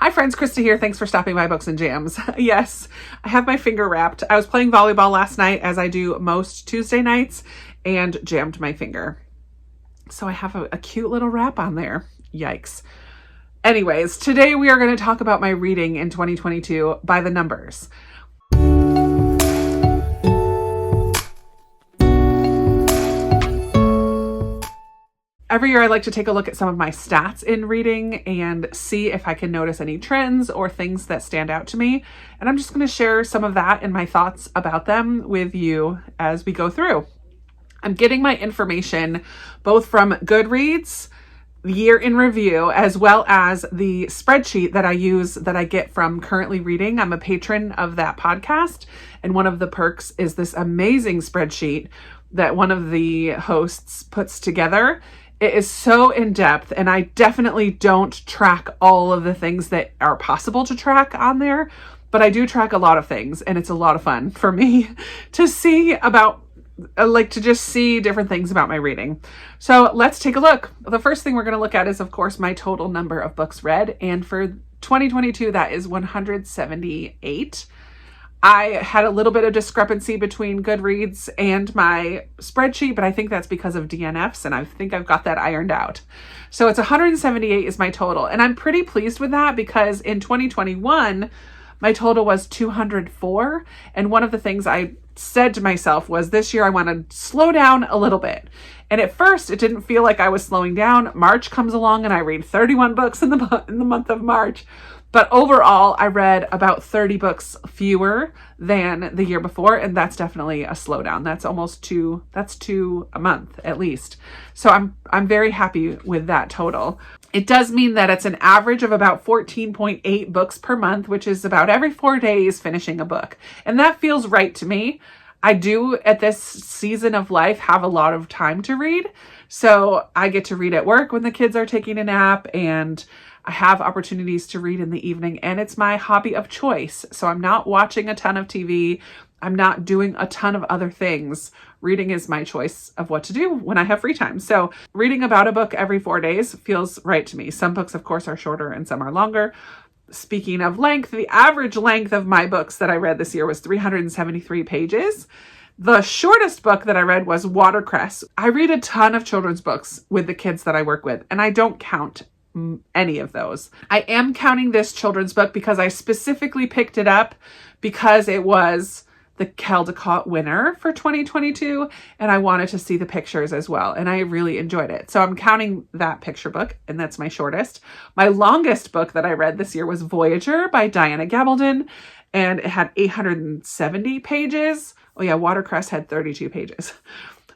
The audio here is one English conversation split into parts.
Hi friends, Krista here. Thanks for stopping by Books and Jams. Yes, I have my finger wrapped. I was playing volleyball last night, as I do most Tuesday nights, and jammed my finger. So I have a cute little wrap on there. Yikes. Anyways, today we are going to talk about my reading in 2022 by the numbers. Every year I like to take a look at some of my stats in reading and see if I can notice any trends or things that stand out to me. And I'm just going to share some of that and my thoughts about them with you as we go through. I'm getting my information both from Goodreads, Year in Review, as well as the spreadsheet that I use that I get from Currently Reading. I'm a patron of that podcast, and one of the perks is this amazing spreadsheet that one of the hosts puts together. It is so in-depth, and I definitely don't track all of the things that are possible to track on there, but I do track a lot of things, and it's a lot of fun for me to see about, to just see different things about my reading. So let's take a look. The first thing we're going to look at is, of course, my total number of books read, and for 2022, that is 178. I had a little bit of discrepancy between Goodreads and my spreadsheet, but I think that's because of DNFs, and I think I've got that ironed out. So it's 178 is my total, and I'm pretty pleased with that because in 2021, my total was 204, and one of the things I said to myself was this year I want to slow down a little bit. And at first, it didn't feel like I was slowing down. March comes along, and I read 31 books in the month of March. But overall, I read about 30 books fewer than the year before, and that's definitely a slowdown. That's two a month at least. So I'm very happy with that total. It does mean that it's an average of about 14.8 books per month, which is about every 4 days finishing a book. And that feels right to me. I do, at this season of life, have a lot of time to read. So I get to read at work when the kids are taking a nap, and I have opportunities to read in the evening, and it's my hobby of choice. So I'm not watching a ton of TV. I'm not doing a ton of other things. Reading is my choice of what to do when I have free time. So reading about a book every 4 days feels right to me. Some books, of course, are shorter and some are longer. Speaking of length, the average length of my books that I read this year was 373 pages. The shortest book that I read was Watercress. I read a ton of children's books with the kids that I work with, and I don't count any of those. I am counting this children's book because I specifically picked it up because it was the Caldecott winner for 2022, and I wanted to see the pictures as well, and I really enjoyed it. So I'm counting that picture book, and that's my shortest. My longest book that I read this year was Voyager by Diana Gabaldon, and it had 870 pages. Oh yeah, Watercress had 32 pages.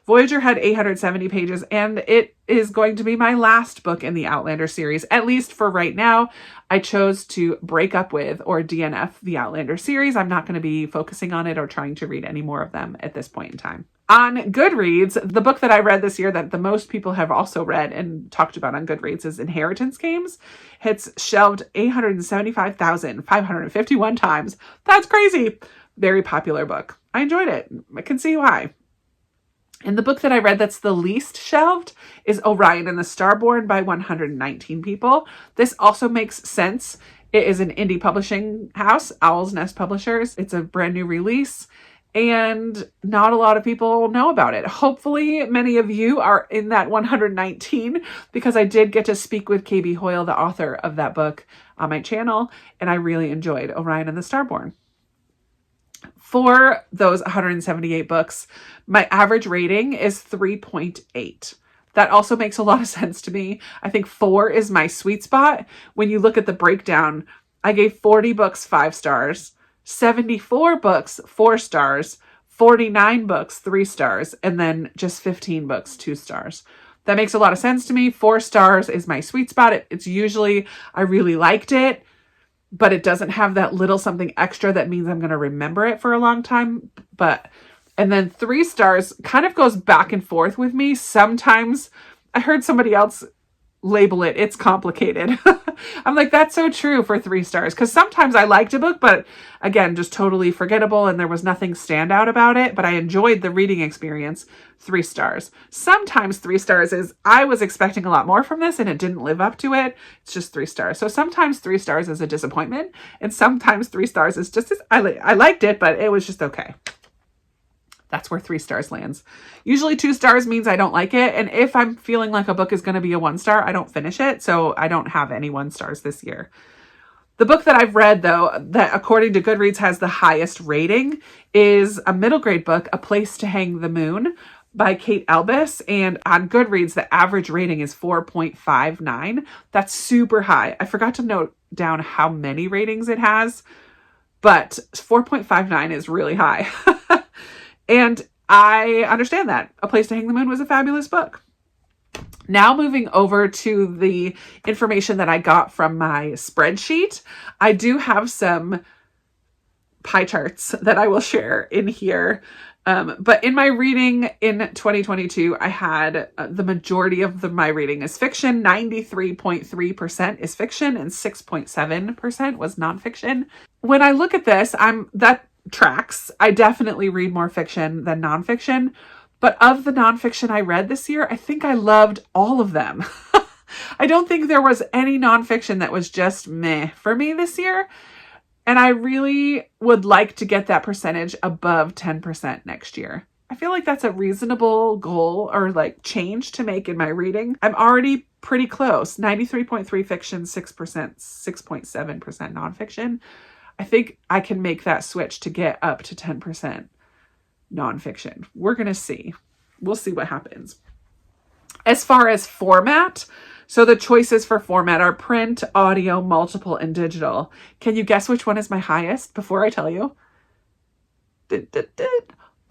Voyager had 870 pages, and it is going to be my last book in the Outlander series, at least for right now. I chose to break up with or DNF the Outlander series. I'm not going to be focusing on it or trying to read any more of them at this point in time. On Goodreads, the book that I read this year that the most people have also read and talked about on Goodreads is Inheritance Games. It's shelved 875,551 times. That's crazy. Very popular book. I enjoyed it. I can see why. And the book that I read that's the least shelved is Orion and the Starborn by 119 people. This also makes sense. It is an indie publishing house, Owl's Nest Publishers. It's a brand new release, and not a lot of people know about it. Hopefully many of you are in that 119 because I did get to speak with KB Hoyle, the author of that book, on my channel, and I really enjoyed Orion and the Starborn. For those 178 books, my average rating is 3.8. That also makes a lot of sense to me. I think 4 is my sweet spot. When you look at the breakdown, I gave 40 books 5 stars, 74 books 4 stars, 49 books 3 stars, and then just 15 books 2 stars. That makes a lot of sense to me. 4 stars is my sweet spot. It's usually, I really liked it, but it doesn't have that little something extra that means I'm going to remember it for a long time. And then 3 stars kind of goes back and forth with me. Sometimes I heard somebody else label it, it's complicated. I'm like, that's so true for 3 stars. Because sometimes I liked a book, but again, just totally forgettable and there was nothing standout about it, but I enjoyed the reading experience. 3 stars. Sometimes 3 stars is, I was expecting a lot more from this and it didn't live up to it. It's just 3 stars. So sometimes 3 stars is a disappointment and sometimes 3 stars is just, I liked it, but it was just okay. That's where 3 stars lands. Usually 2 stars means I don't like it. And if I'm feeling like a book is going to be a 1 star, I don't finish it. So I don't have any 1 stars this year. The book that I've read, though, that according to Goodreads has the highest rating is a middle grade book, A Place to Hang the Moon by Kate Elbis. And on Goodreads, the average rating is 4.59. That's super high. I forgot to note down how many ratings it has, but 4.59 is really high. And I understand that. A Place to Hang the Moon was a fabulous book. Now moving over to the information that I got from my spreadsheet. I do have some pie charts that I will share in here. But in my reading in 2022, I had the majority of my reading is fiction. 93.3% is fiction and 6.7% was nonfiction. When I look at this, that tracks. I definitely read more fiction than nonfiction, but of the nonfiction I read this year, I think I loved all of them. I don't think there was any nonfiction that was just meh for me this year. And I really would like to get that percentage above 10% next year. I feel like that's a reasonable goal or like change to make in my reading. I'm already pretty close. 93.3 fiction, 6%, 6.7% nonfiction. I think I can make that switch to get up to 10% nonfiction. We're going to see. We'll see what happens. As far as format, so the choices for format are print, audio, multiple, and digital. Can you guess which one is my highest before I tell you?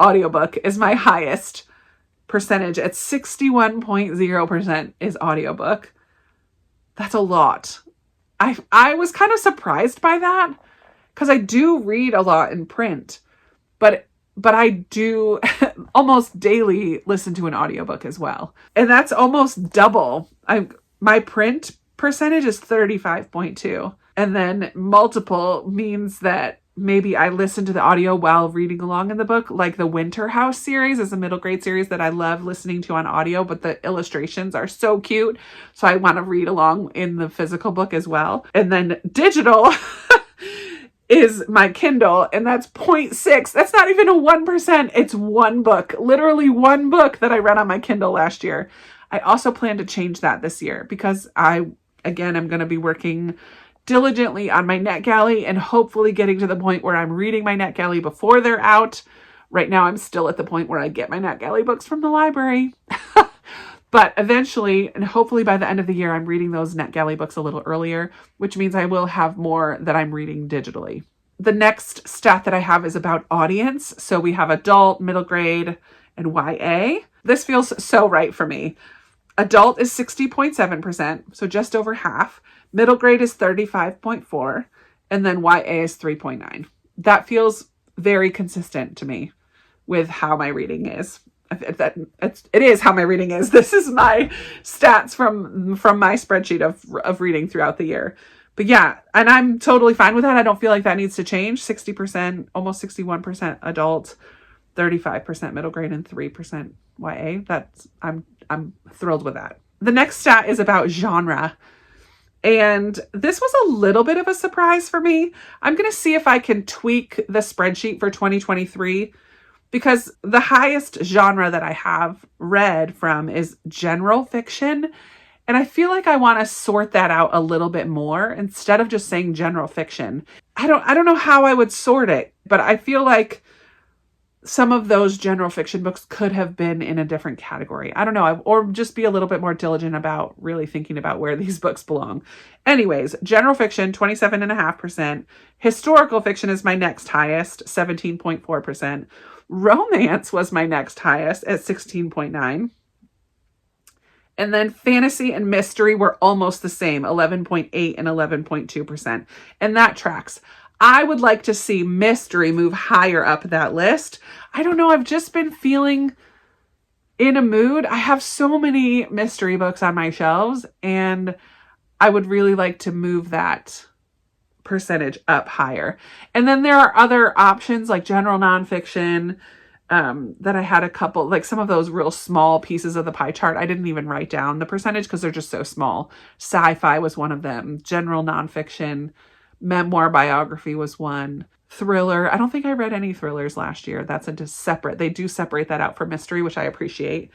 Audiobook is my highest percentage at 61.0% is audiobook. That's a lot. I was kind of surprised by that because I do read a lot in print, but I do almost daily listen to an audiobook as well. And that's almost double. My print percentage is 35.2. And then multiple means that maybe I listen to the audio while reading along in the book, like the Winter House series is a middle grade series that I love listening to on audio, but the illustrations are so cute. So I want to read along in the physical book as well. And then digital is my Kindle, and that's 0.6. That's not even a 1%. It's one book, literally one book that I read on my Kindle last year. I also plan to change that this year because I'm going to be working diligently on my NetGalley and hopefully getting to the point where I'm reading my NetGalley before they're out. Right now, I'm still at the point where I get my NetGalley books from the library. But eventually, and hopefully by the end of the year, I'm reading those NetGalley books a little earlier, which means I will have more that I'm reading digitally. The next stat that I have is about audience. So we have adult, middle grade, and YA. This feels so right for me. Adult is 60.7%, so just over half. Middle grade is 35.4%, and then YA is 3.9%. That feels very consistent to me with how my reading is. It is how my reading is. This is my stats from my spreadsheet of reading throughout the year. But yeah, and I'm totally fine with that. I don't feel like that needs to change. 60%, almost 61% adult, 35% middle grade, and 3% YA. I'm thrilled with that. The next stat is about genre. And this was a little bit of a surprise for me. I'm going to see if I can tweak the spreadsheet for 2023 because the highest genre that I have read from is general fiction. And I feel like I want to sort that out a little bit more instead of just saying general fiction. I don't know how I would sort it, but I feel like some of those general fiction books could have been in a different category. I don't know, or just be a little bit more diligent about really thinking about where these books belong. Anyways, general fiction, 27.5%. Historical fiction is my next highest, 17.4%. Romance was my next highest at 16.9%. And then fantasy and mystery were almost the same, 11.8% and 11.2%. And that tracks. I would like to see mystery move higher up that list. I don't know. I've just been feeling in a mood. I have so many mystery books on my shelves, and I would really like to move that percentage up higher. And then there are other options like general nonfiction, that I had a couple, like some of those real small pieces of the pie chart. I didn't even write down the percentage because they're just so small. Sci-fi was one of them. General nonfiction, memoir biography was one. Thriller. I don't think I read any thrillers last year. That's a just separate. They do separate that out for mystery, which I appreciate.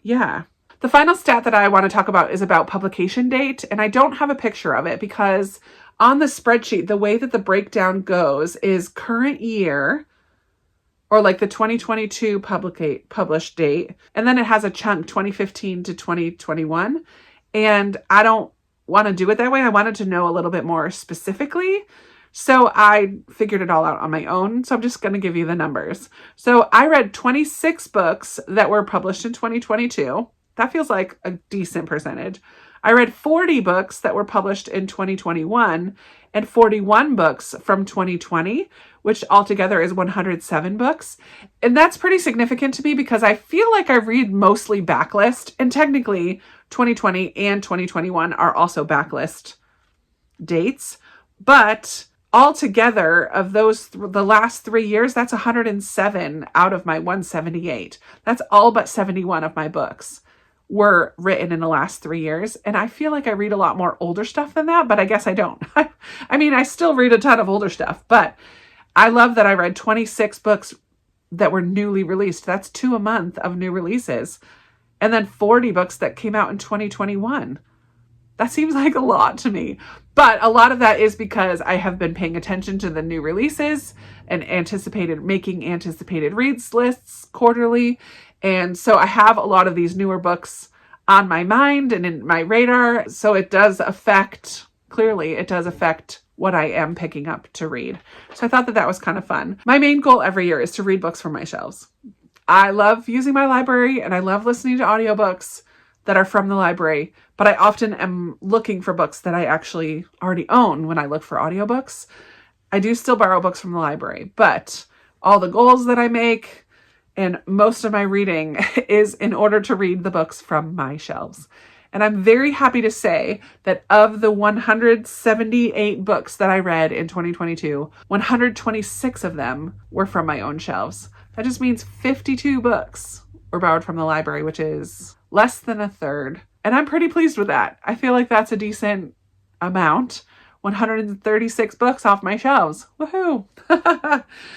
Yeah. The final stat that I want to talk about is about publication date. And I don't have a picture of it because on the spreadsheet, the way that the breakdown goes is current year, or like the 2022 published date. And then it has a chunk 2015 to 2021. And I don't want to do it that way. I wanted to know a little bit more specifically. So I figured it all out on my own. So I'm just going to give you the numbers. So I read 26 books that were published in 2022. That feels like a decent percentage. I read 40 books that were published in 2021 and 41 books from 2020, which altogether is 107 books. And that's pretty significant to me because I feel like I read mostly backlist, and technically 2020 and 2021 are also backlist dates. But altogether of those, the last 3 years, that's 107 out of my 178. That's all but 71 of my books were written in the last 3 years. And I feel like I read a lot more older stuff than that, but I guess I don't. I mean, I still read a ton of older stuff, but I love that I read 26 books that were newly released. That's 2 a month of new releases. And then 40 books that came out in 2021. That seems like a lot to me. But a lot of that is because I have been paying attention to the new releases and making anticipated reads lists quarterly. And so I have a lot of these newer books on my mind and in my radar. So it does affect what I am picking up to read. So I thought that that was kind of fun. My main goal every year is to read books from my shelves. I love using my library and I love listening to audiobooks that are from the library, but I often am looking for books that I actually already own when I look for audiobooks. I do still borrow books from the library, but all the goals that I make and most of my reading is in order to read the books from my shelves. And I'm very happy to say that of the 178 books that I read in 2022, 126 of them were from my own shelves. That just means 52 books were borrowed from the library, which is less than a third. And I'm pretty pleased with that. I feel like that's a decent amount. 136 books off my shelves. Woohoo!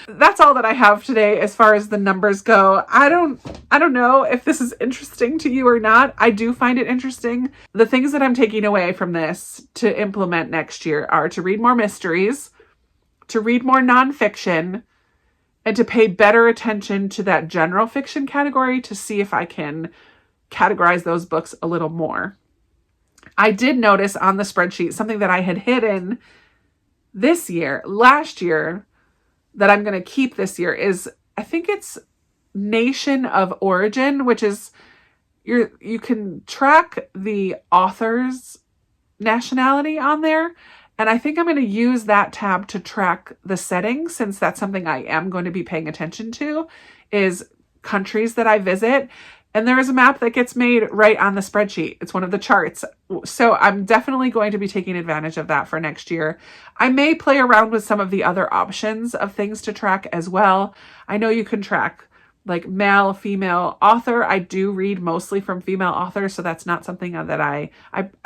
That's all that I have today as far as the numbers go. I don't know if this is interesting to you or not. I do find it interesting. The things that I'm taking away from this to implement next year are to read more mysteries, to read more nonfiction, and to pay better attention to that general fiction category to see if I can categorize those books a little more. I did notice on the spreadsheet something that I had hidden last year, that I'm going to keep this year is, I think it's nation of origin, which is you can track the author's nationality on there. And I think I'm going to use that tab to track the settings, since that's something I am going to be paying attention to, is countries that I visit. And there is a map that gets made right on the spreadsheet. It's one of the charts. So I'm definitely going to be taking advantage of that for next year. I may play around with some of the other options of things to track as well. I know you can track like male, female author. I do read mostly from female authors, so that's not something that I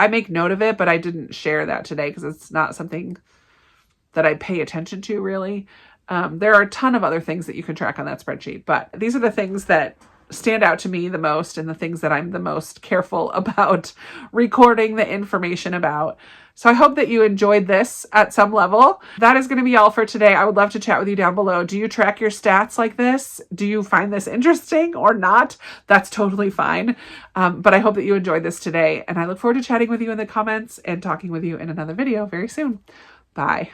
make note of it, but I didn't share that today because it's not something that I pay attention to really. There are a ton of other things that you can track on that spreadsheet, but these are the things that stand out to me the most and the things that I'm the most careful about recording the information about. So I hope that you enjoyed this at some level. That is going to be all for today. I would love to chat with you down below. Do you track your stats like this? Do you find this interesting or not? That's totally fine. But I hope that you enjoyed this today, and I look forward to chatting with you in the comments and talking with you in another video very soon. Bye.